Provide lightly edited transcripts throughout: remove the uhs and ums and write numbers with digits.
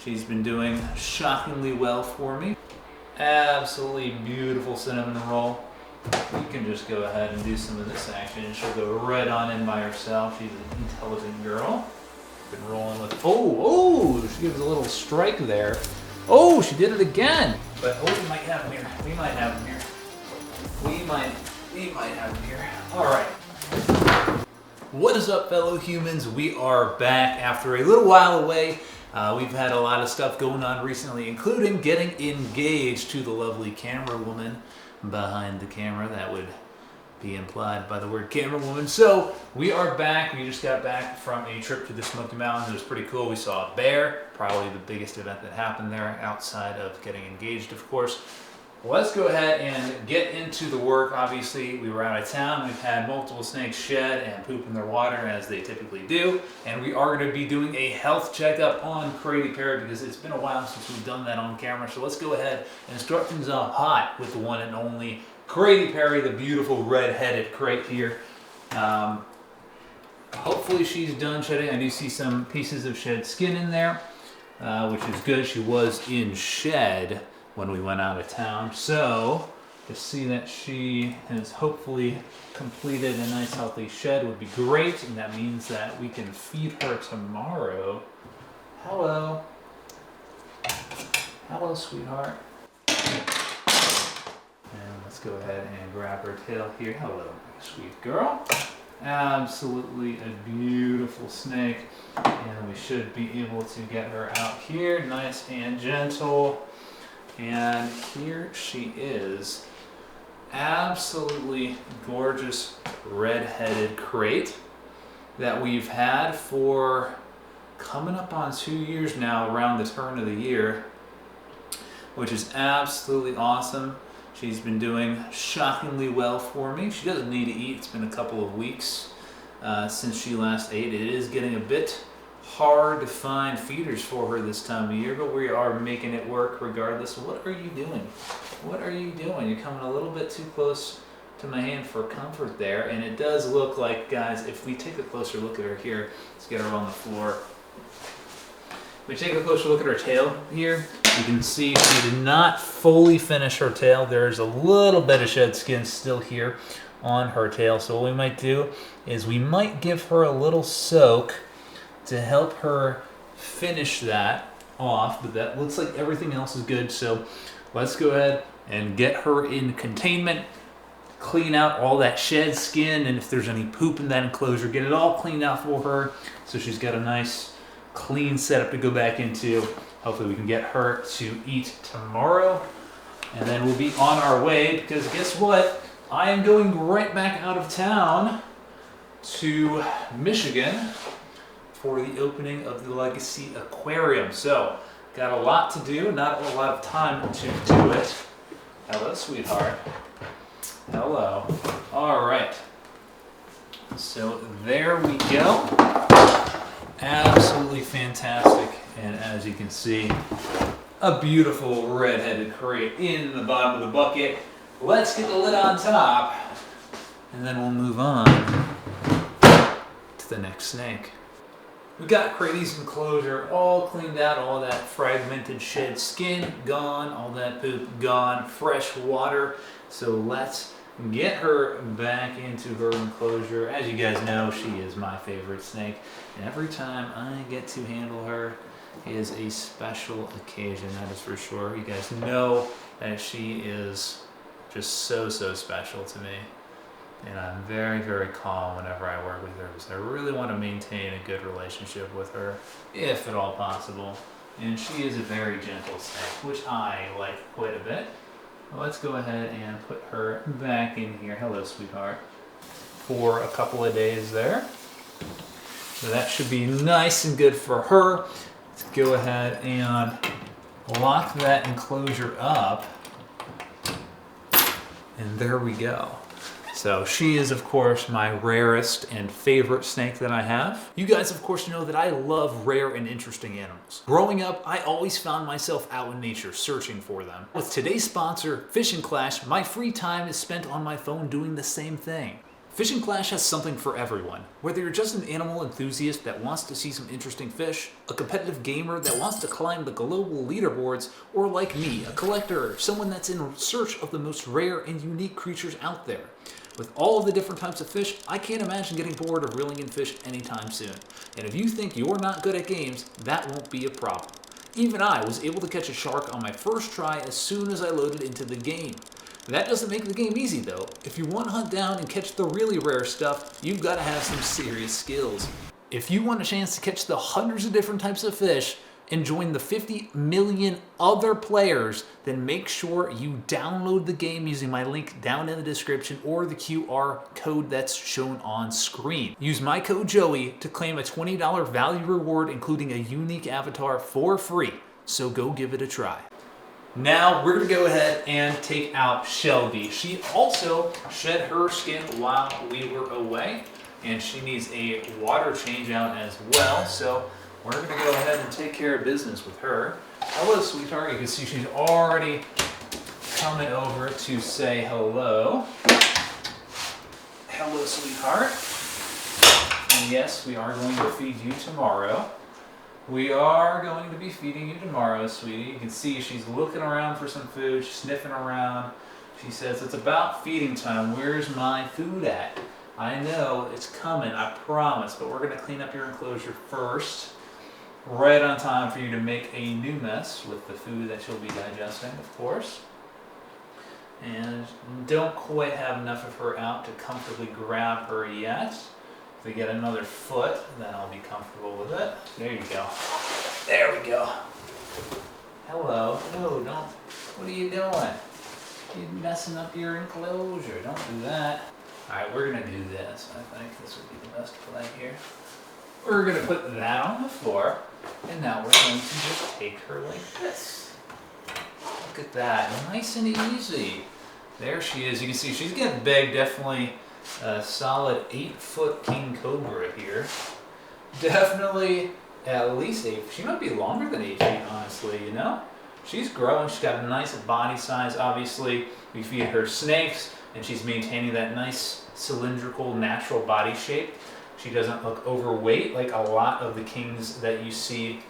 She's been doing shockingly well for me. Absolutely beautiful cinnamon roll. We can just go ahead and do some of this action and she'll go right on in by herself. She's an intelligent girl. Been rolling with, oh, she gives a little strike there. Oh, she did it again. But, oh, we might have him here. We might have him here. We might have him here. All right. What is up, fellow humans? We are back after a little while away. We've had a lot of stuff going on recently, including getting engaged to the lovely camera woman behind the camera. That would be implied by the word camera woman. So we are back. We just got back from a trip to the Smoky Mountains. It was pretty cool. We saw a bear, probably the biggest event that happened there outside of getting engaged, of course. Let's go ahead and get into the work. Obviously, we were out of town. We've had multiple snakes shed and poop in their water, as they typically do. And we are going to be doing a health checkup on Krait because it's been a while since we've done that on camera. So let's go ahead and start things off hot with the one and only Krait, the beautiful red-headed Krait here. Hopefully she's done shedding. I do see some pieces of shed skin in there, which is good. She was in shed when we went out of town. So to see that she has hopefully completed a nice healthy shed would be great, and that means that we can feed her tomorrow. Hello. Hello, sweetheart. And let's go ahead and grab her tail here. Hello, sweet girl. Absolutely a beautiful snake, and we should be able to get her out here nice and gentle. And here she is, absolutely gorgeous red-headed Krait that we've had for coming up on 2 years now, around the turn of the year, which is absolutely awesome. She's been doing shockingly well for me. She doesn't need to eat. It's been a couple of weeks since she last ate. It is getting a bit hard to find feeders for her this time of year, but we are making it work regardless. What are you doing? What are you doing? You're coming a little bit too close to my hand for comfort there, and it does look like, guys, if we take a closer look at her here, let's get her on the floor. If we take a closer look at her tail here, you can see she did not fully finish her tail. There's a little bit of shed skin still here on her tail, so what we might do is we might give her a little soak to help her finish that off, but that looks like everything else is good. So let's go ahead and get her in containment, clean out all that shed skin, and if there's any poop in that enclosure, get it all cleaned out for her so she's got a nice clean setup to go back into. Hopefully we can get her to eat tomorrow, and then we'll be on our way, because guess what? I am going right back out of town to Michigan for the opening of the Legacy Aquarium. So, got a lot to do, not a lot of time to do it. Hello, sweetheart. Hello. All right. So, there we go. Absolutely fantastic. And as you can see, a beautiful red-headed Krait in the bottom of the bucket. Let's get the lid on top, and then we'll move on to the next snake. We got Krait's enclosure all cleaned out, all that fragmented shed skin gone, all that poop gone, fresh water. So let's get her back into her enclosure. As you guys know, she is my favorite snake, and every time I get to handle her is a special occasion, that is for sure. You guys know that she is just so special to me. And I'm very, very calm whenever I work with her, because I really want to maintain a good relationship with her, if at all possible. And she is a very gentle snake, which I like quite a bit. Let's go ahead and put her back in here. Hello, sweetheart. For a couple of days there. So that should be nice and good for her. Let's go ahead and lock that enclosure up. And there we go. So she is, of course, my rarest and favorite snake that I have. You guys, of course, know that I love rare and interesting animals. Growing up, I always found myself out in nature searching for them. With today's sponsor, Fishing Clash, my free time is spent on my phone doing the same thing. Fishing Clash has something for everyone. Whether you're just an animal enthusiast that wants to see some interesting fish, a competitive gamer that wants to climb the global leaderboards, or like me, a collector, someone that's in search of the most rare and unique creatures out there. With all of the different types of fish, I can't imagine getting bored of reeling in fish anytime soon. And if you think you're not good at games, that won't be a problem. Even I was able to catch a shark on my first try as soon as I loaded into the game. That doesn't make the game easy though. If you want to hunt down and catch the really rare stuff, you've got to have some serious skills. If you want a chance to catch the hundreds of different types of fish and join the 50 million other players, then make sure you download the game using my link down in the description or the QR code that's shown on screen. Use my code Joey to claim a $20 value reward, including a unique avatar for free. So go give it a try. Now we're gonna go ahead and take out Shelby. She also shed her skin while we were away, and she needs a water change out as well. So we're gonna go ahead and take care of business with her. Hello, sweetheart. You can see she's already coming over to say hello. Hello, sweetheart. And yes, we are going to feed you tomorrow. We are going to be feeding you tomorrow, sweetie. You can see she's looking around for some food, she's sniffing around. She says, it's about feeding time. Where's my food at? I know it's coming, I promise, but we're gonna clean up your enclosure first. Right on time for you to make a new mess with the food that you'll be digesting, of course. And don't quite have enough of her out to comfortably grab her yet. If we get another foot, then I'll be comfortable with it. There you go. There we go. Hello. No, don't. What are you doing? You're messing up your enclosure. Don't do that. Alright, we're going to do this. I think this would be the best play here. We're going to put that on the floor, and now we're going to just take her like this. Look at that. Nice and easy. There she is. You can see she's getting big, definitely. A solid 8-foot king cobra here. Definitely at least 8. She might be longer than 8 feet, honestly, you know? She's growing. She's got a nice body size, obviously. We feed her snakes, and she's maintaining that nice cylindrical natural body shape. She doesn't look overweight like a lot of the kings that you see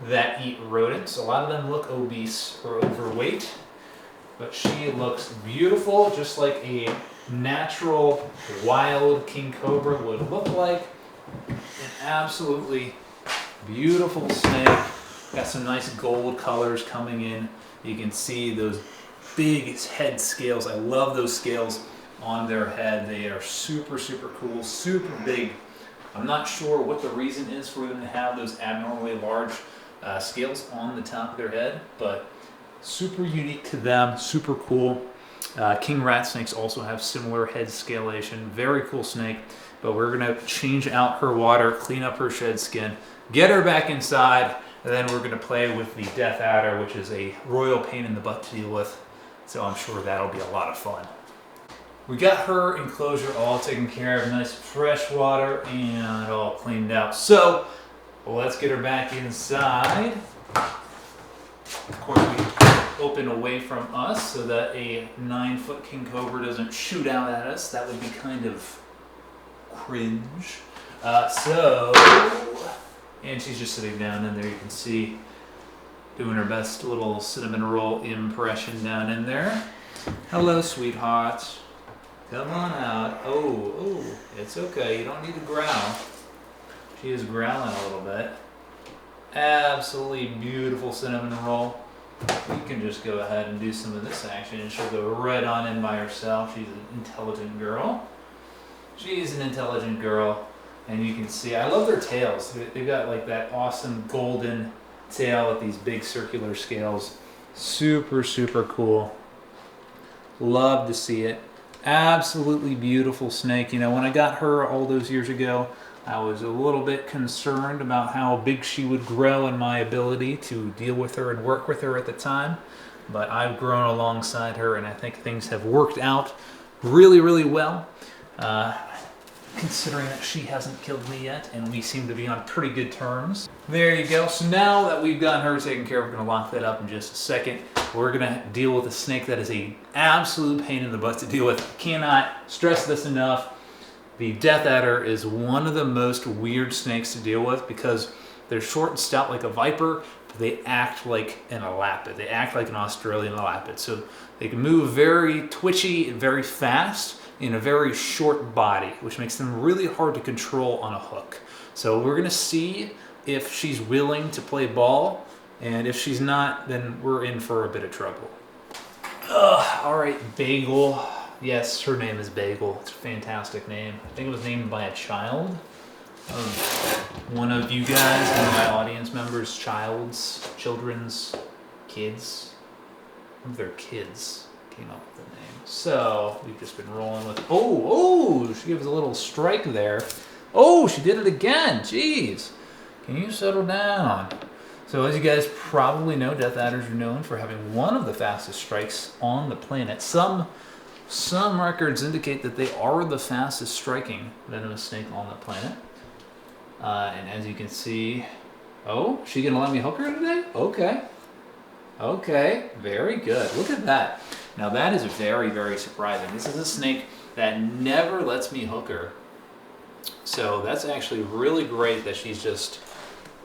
that eat rodents. A lot of them look obese or overweight, but she looks beautiful, just like a natural wild king cobra would look like. An absolutely beautiful snake. Got some nice gold colors coming in. You can see those big head scales. I love those scales on their head. They are super, super cool, super big. I'm not sure what the reason is for them to have those abnormally large scales on the top of their head, but super unique to them, super cool. King rat snakes also have similar head scalation. Very cool snake, but we're gonna change out her water, clean up her shed skin, get her back inside, and then we're gonna play with the death adder, which is a royal pain in the butt to deal with. So I'm sure that'll be a lot of fun. We got her enclosure all taken care of, nice fresh water and all cleaned out. So let's get her back inside. Of course, we open away from us so that a 9-foot king cobra doesn't shoot out at us. That would be kind of cringe. And she's just sitting down in there. You can see doing her best little cinnamon roll impression down in there. Hello, sweetheart. Come on out. Oh, it's okay. You don't need to growl. She is growling a little bit. Absolutely beautiful cinnamon roll. We can just go ahead and do some of this action, and she'll go right on in by herself. She's an intelligent girl. She's an intelligent girl, and you can see, I love their tails. They've got like that awesome golden tail with these big circular scales. Super, super cool. Love to see it. Absolutely beautiful snake. You know, when I got her all those years ago, I was a little bit concerned about how big she would grow and my ability to deal with her and work with her at the time. But I've grown alongside her, and I think things have worked out really, really well. Considering that she hasn't killed me yet, and we seem to be on pretty good terms. There you go. So now that we've got her taken care of, we're going to lock that up in just a second. We're going to deal with a snake that is an absolute pain in the butt to deal with. Cannot stress this enough. The death adder is one of the most weird snakes to deal with because they're short and stout like a viper, but they act like an elapid. They act like an Australian elapid. So they can move very twitchy and very fast in a very short body, which makes them really hard to control on a hook. So we're gonna see if she's willing to play ball, and if she's not, then we're in for a bit of trouble. All right, Bagel. Yes, her name is Bagel. It's a fantastic name. I think it was named by a child of one of you guys, one of my audience members, children's, kids. One of their kids came up with the name. So we've just been rolling with, oh, she gives a little strike there. Oh, she did it again. Jeez. Can you settle down? So as you guys probably know, death adders are known for having one of the fastest strikes on the planet. Some records indicate that they are the fastest striking venomous snake on the planet. And as you can see, oh, she gonna let me hook her today? Okay, very good. Look at that. Now that is very, very surprising. This is a snake that never lets me hook her. So that's actually really great that she's just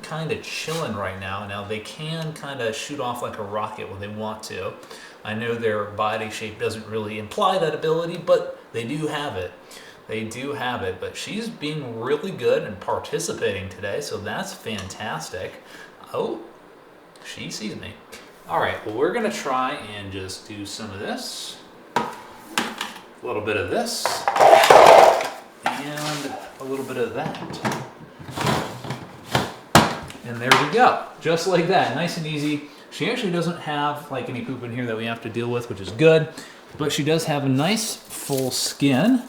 kind of chilling right now. Now they can kind of shoot off like a rocket when they want to. I know their body shape doesn't really imply that ability, but they do have it. They do have it, but she's being really good and participating today, so that's fantastic. Oh, she sees me. All right, well, we're gonna try and just do some of this, a little bit of this, and a little bit of that. And there we go, just like that, nice and easy. She actually doesn't have like any poop in here that we have to deal with, which is good, but she does have a nice full skin.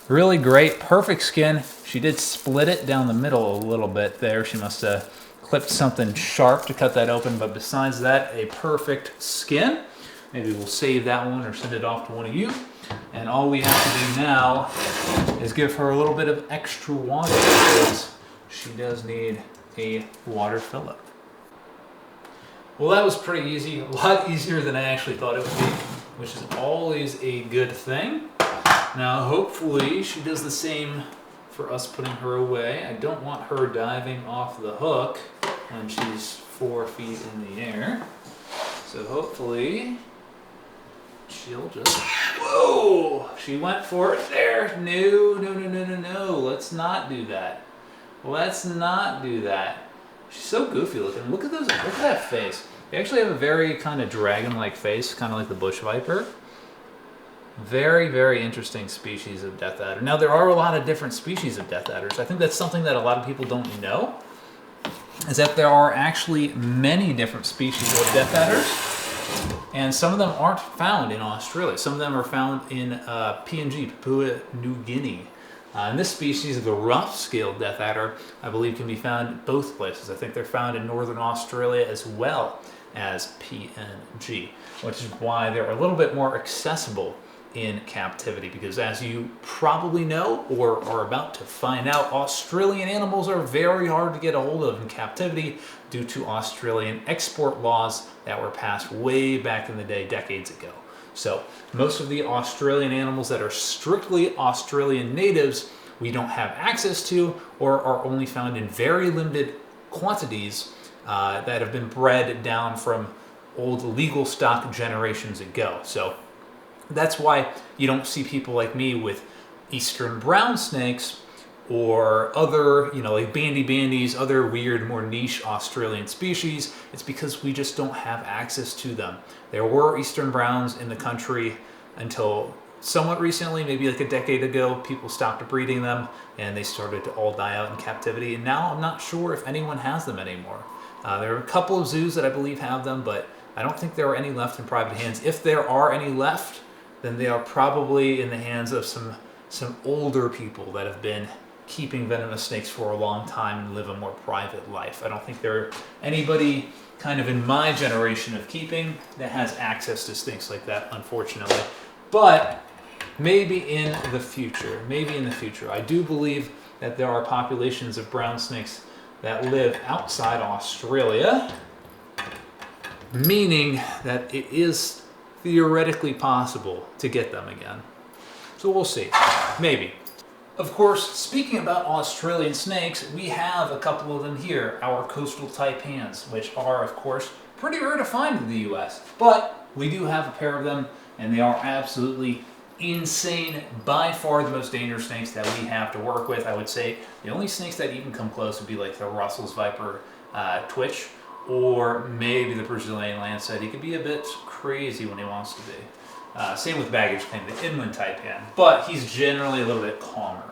Really great, perfect skin. She did split it down the middle a little bit there. She must have clipped something sharp to cut that open, but besides that, a perfect skin. Maybe we'll save that one or send it off to one of you. And all we have to do now is give her a little bit of extra water because she does need a water fill-up. Well, that was pretty easy, a lot easier than I actually thought it would be, which is always a good thing. Now, hopefully she does the same for us putting her away. I don't want her diving off the hook when she's 4 feet in the air. So hopefully she'll just, whoa, she went for it there. No, let's not do that. Let's not do that. She's so goofy looking. Look at those, look at that face. They actually have a very kind of dragon-like face, kind of like the bush viper. Very, very interesting species of death adder. Now, there are a lot of different species of death adders. I think that's something that a lot of people don't know, is that there are actually many different species of death adders, and some of them aren't found in Australia. Some of them are found in PNG, Papua New Guinea. And this species, the rough-scaled death adder, I believe can be found in both places. I think they're found in northern Australia as well as PNG, which is why they're a little bit more accessible in captivity, because as you probably know or are about to find out, Australian animals are very hard to get a hold of in captivity due to Australian export laws that were passed way back in the day, decades ago. So most of the Australian animals that are strictly Australian natives, we don't have access to or are only found in very limited quantities that have been bred down from old legal stock generations ago. So that's why you don't see people like me with eastern brown snakes or other, like bandies, other weird, more niche Australian species. It's because we just don't have access to them. There were eastern browns in the country until somewhat recently, maybe like a decade ago. People stopped breeding them and they started to all die out in captivity. And now I'm not sure if anyone has them anymore. There are a couple of zoos that I believe have them, but I don't think there are any left in private hands. If there are any left, then they are probably in the hands of some older people that have been keeping venomous snakes for a long time and live a more private life. I don't think there are anybody kind of in my generation of keeping that has access to snakes like that, unfortunately. But maybe in the future, I do believe that there are populations of brown snakes that live outside Australia, meaning that it is theoretically possible to get them again. So we'll see, maybe. Of course, speaking about Australian snakes, we have a couple of them here, our coastal taipans, which are, of course, pretty rare to find in the US. But we do have a pair of them, and they are absolutely insane. By far the most dangerous snakes that we have to work with. I would say the only snakes that even come close would be like the Russell's Viper Twitch, or maybe the Brazilian Lancet. He could be a bit crazy when he wants to be. Same with baggage claim, the inland taipan, but he's generally a little bit calmer.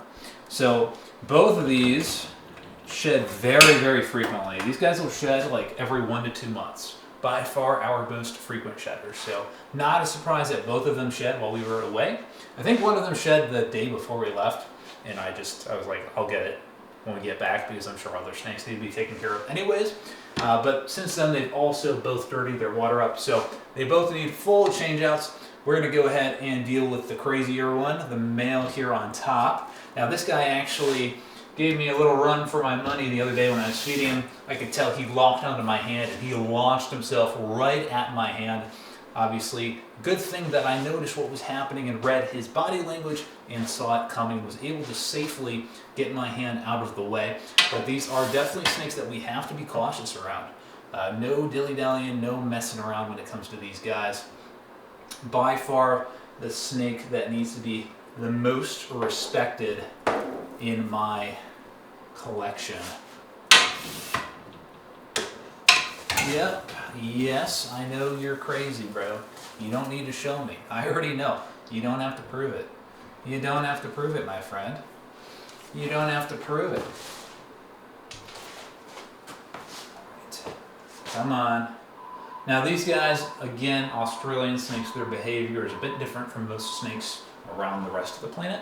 So both of these shed very, very frequently. These guys will shed like every 1 to 2 months. By far our most frequent shedders. So not a surprise that both of them shed while we were away. I think one of them shed the day before we left, and I was like, I'll get it when we get back because I'm sure other snakes need to be taken care of anyways. But since then they've also both dirtied their water up, so they both need full change outs. We're going to go ahead and deal with the crazier one, the male here on top. Now this guy actually gave me a little run for my money the other day when I was feeding him. I could tell he locked onto my hand and he launched himself right at my hand. Obviously, good thing that I noticed what was happening and read his body language and saw it coming, was able to safely get my hand out of the way. But these are definitely snakes that we have to be cautious around. No dilly-dallying, no messing around when it comes to these guys. By far the snake that needs to be the most respected in my collection. Yep, yes, I know you're crazy, bro. You don't need to show me. I already know. You don't have to prove it. You don't have to prove it, my friend. You don't have to prove it. Right. Come on. Now these guys, again, Australian snakes, their behavior is a bit different from most snakes around the rest of the planet.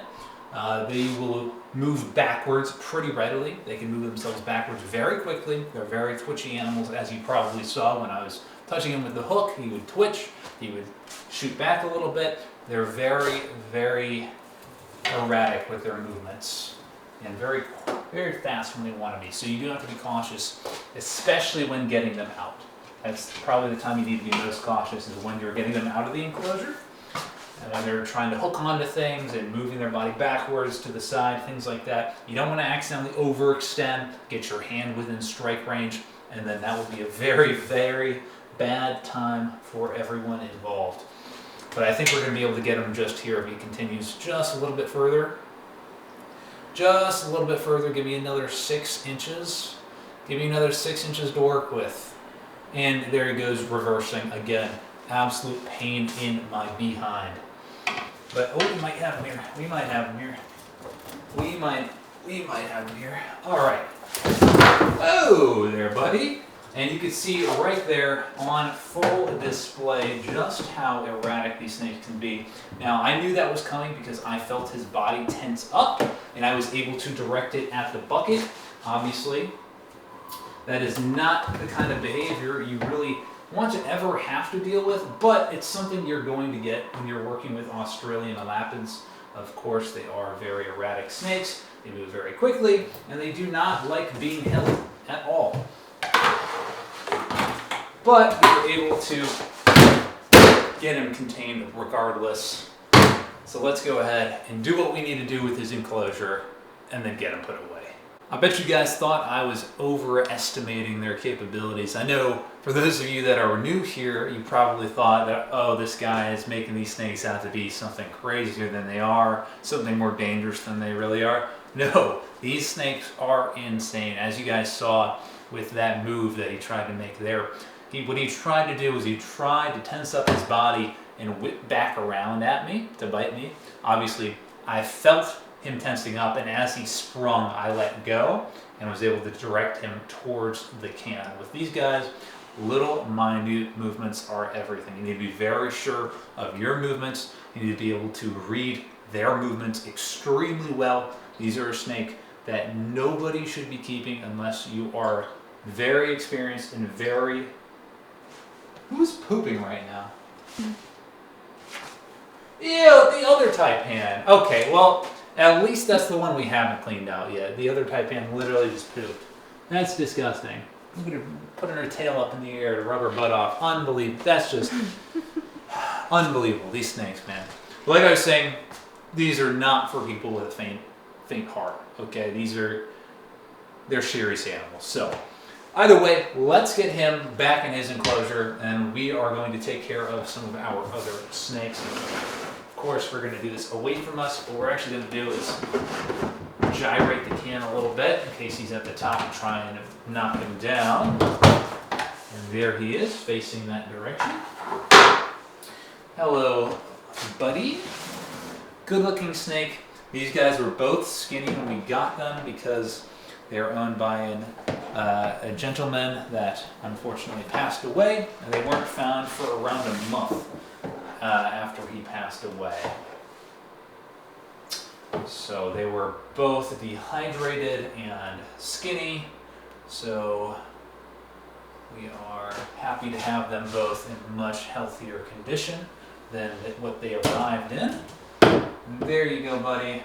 They will move backwards pretty readily. They can move themselves backwards very quickly. They're very twitchy animals, as you probably saw when I was touching him with the hook. He would twitch, he would shoot back a little bit. They're very, very erratic with their movements and very, very fast when they want to be. So you do have to be cautious, especially when getting them out. That's probably the time you need to be most cautious, is when you're getting them out of the enclosure and when they're trying to hook onto things and moving their body backwards to the side, things like that. You don't want to accidentally overextend, get your hand within strike range, and then that would be a very, very bad time for everyone involved. But I think we're going to be able to get him just here if he continues just a little bit further. Just a little bit further. Give me another 6 inches. Give me another 6 inches to work with. And there he goes, reversing again. Absolute pain in my behind. But oh, we might have him here. We might have him here. We might have him here. All right. Oh, there, buddy. And you can see right there on full display just how erratic these snakes can be. Now, I knew that was coming because I felt his body tense up, and I was able to direct it at the bucket. Obviously, that is not the kind of behavior you really want to ever have to deal with, but it's something you're going to get when you're working with Australian Elapids. Of course, they are very erratic snakes. They move very quickly, and they do not like being held at all. But we were able to get him contained regardless. So let's go ahead and do what we need to do with his enclosure and then get him put away. I bet you guys thought I was overestimating their capabilities. I know for those of you that are new here, you probably thought that, oh, this guy is making these snakes out to be something crazier than they are, something more dangerous than they really are. No, these snakes are insane. As you guys saw with that move that he tried to make there, what he tried to do was he tried to tense up his body and whip back around at me to bite me. Obviously, I felt him tensing up, and as he sprung, I let go and was able to direct him towards the cannon. With these guys, little minute movements are everything. You need to be very sure of your movements. You need to be able to read their movements extremely well. These are a snake that nobody should be keeping unless you are very experienced and very... Who's pooping right now? Ew, the other taipan. Okay, well, at least that's the one we haven't cleaned out yet. The other taipan literally just pooped. That's disgusting. Look at her putting her tail up in the air to rub her butt off. Unbelievable. That's just unbelievable. These snakes, man. Like I was saying, these are not for people with a think hard. Okay, they're serious animals. So either way, let's get him back in his enclosure, and we are going to take care of some of our other snakes. Of course, we're going to do this away from us. What we're actually going to do is gyrate the can a little bit in case he's at the top and try and knock him down. And there he is, facing that direction. Hello, buddy. Good looking snake. These guys were both skinny when we got them because they were owned by a gentleman that unfortunately passed away, and they weren't found for around a month after he passed away. So they were both dehydrated and skinny, so we are happy to have them both in much healthier condition than what they arrived in. There you go, buddy.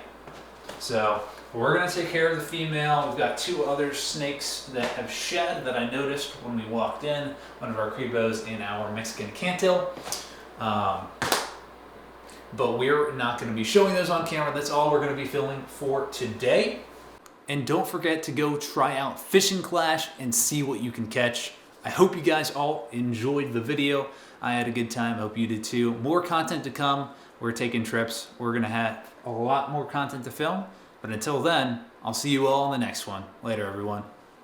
So we're going to take care of the female. We've got two other snakes that have shed that I noticed when we walked in. One of our cribos and our Mexican cantil. But we're not going to be showing those on camera. That's all we're going to be filming for today. And don't forget to go try out Fishing Clash and see what you can catch. I hope you guys all enjoyed the video. I had a good time. I hope you did too. More content to come. We're taking trips. We're going to have a lot more content to film. But until then, I'll see you all in the next one. Later, everyone.